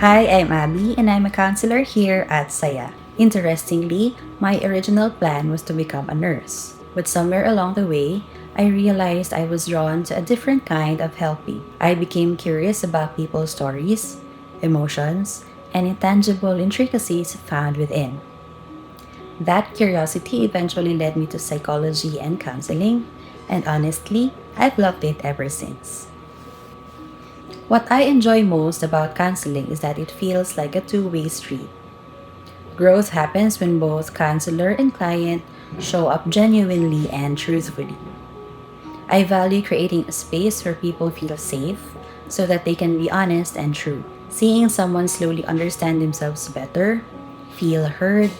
Hi, I'm Abby, and I'm a counselor here at Saya. Interestingly, my original plan was to become a nurse, but somewhere along the way, I realized I was drawn to a different kind of helping. I became curious about people's stories, emotions, and intangible intricacies found within. That curiosity eventually led me to psychology and counseling, and honestly, I've loved it ever since. What I enjoy most about counseling is that it feels like a two-way street. Growth happens when both counselor and client show up genuinely and truthfully. I value creating a space where people feel safe so that they can be honest and true. Seeing someone slowly understand themselves better, feel heard,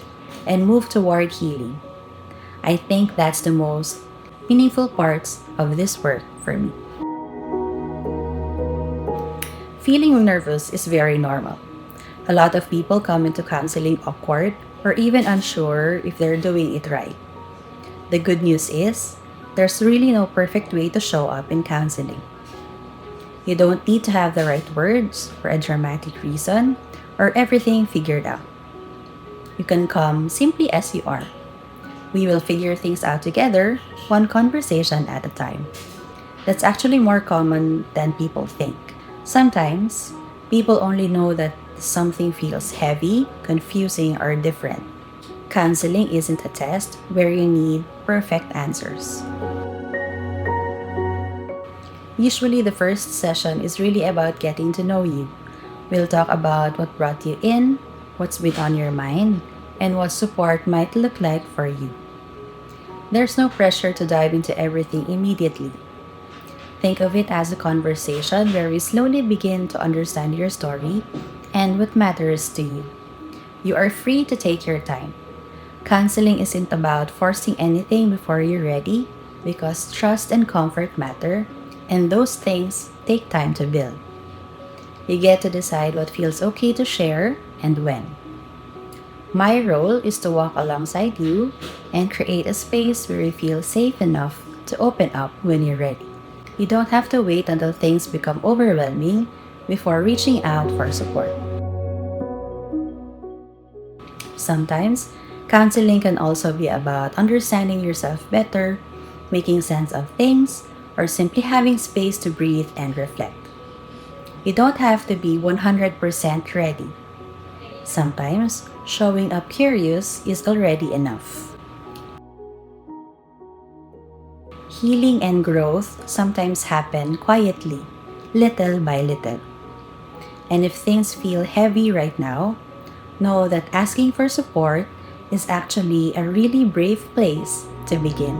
and move toward healing. I think that's the most meaningful parts of this work for me. Feeling nervous is very normal. A lot of people come into counseling awkward or even unsure if they're doing it right. The good news is, there's really no perfect way to show up in counseling. You don't need to have the right words or a dramatic reason or everything figured out. You can come simply as you are. We will figure things out together, one conversation at a time. That's actually more common than people think. Sometimes, people only know that something feels heavy, confusing, or different. Counseling isn't a test where you need perfect answers. Usually, the first session is really about getting to know you. We'll talk about what brought you in, what's been on your mind, and what support might look like for you. There's no pressure to dive into everything immediately. Think of it as a conversation where we slowly begin to understand your story and what matters to you. You are free to take your time. Counseling isn't about forcing anything before you're ready because trust and comfort matter, and those things take time to build. You get to decide what feels okay to share and when. My role is to walk alongside you and create a space where you feel safe enough to open up when you're ready. You don't have to wait until things become overwhelming before reaching out for support. Sometimes, counseling can also be about understanding yourself better, making sense of things, or simply having space to breathe and reflect. You don't have to be 100% ready. Sometimes, showing up curious is already enough. Healing and growth sometimes happen quietly, little by little. And if things feel heavy right now, know that asking for support is actually a really brave place to begin.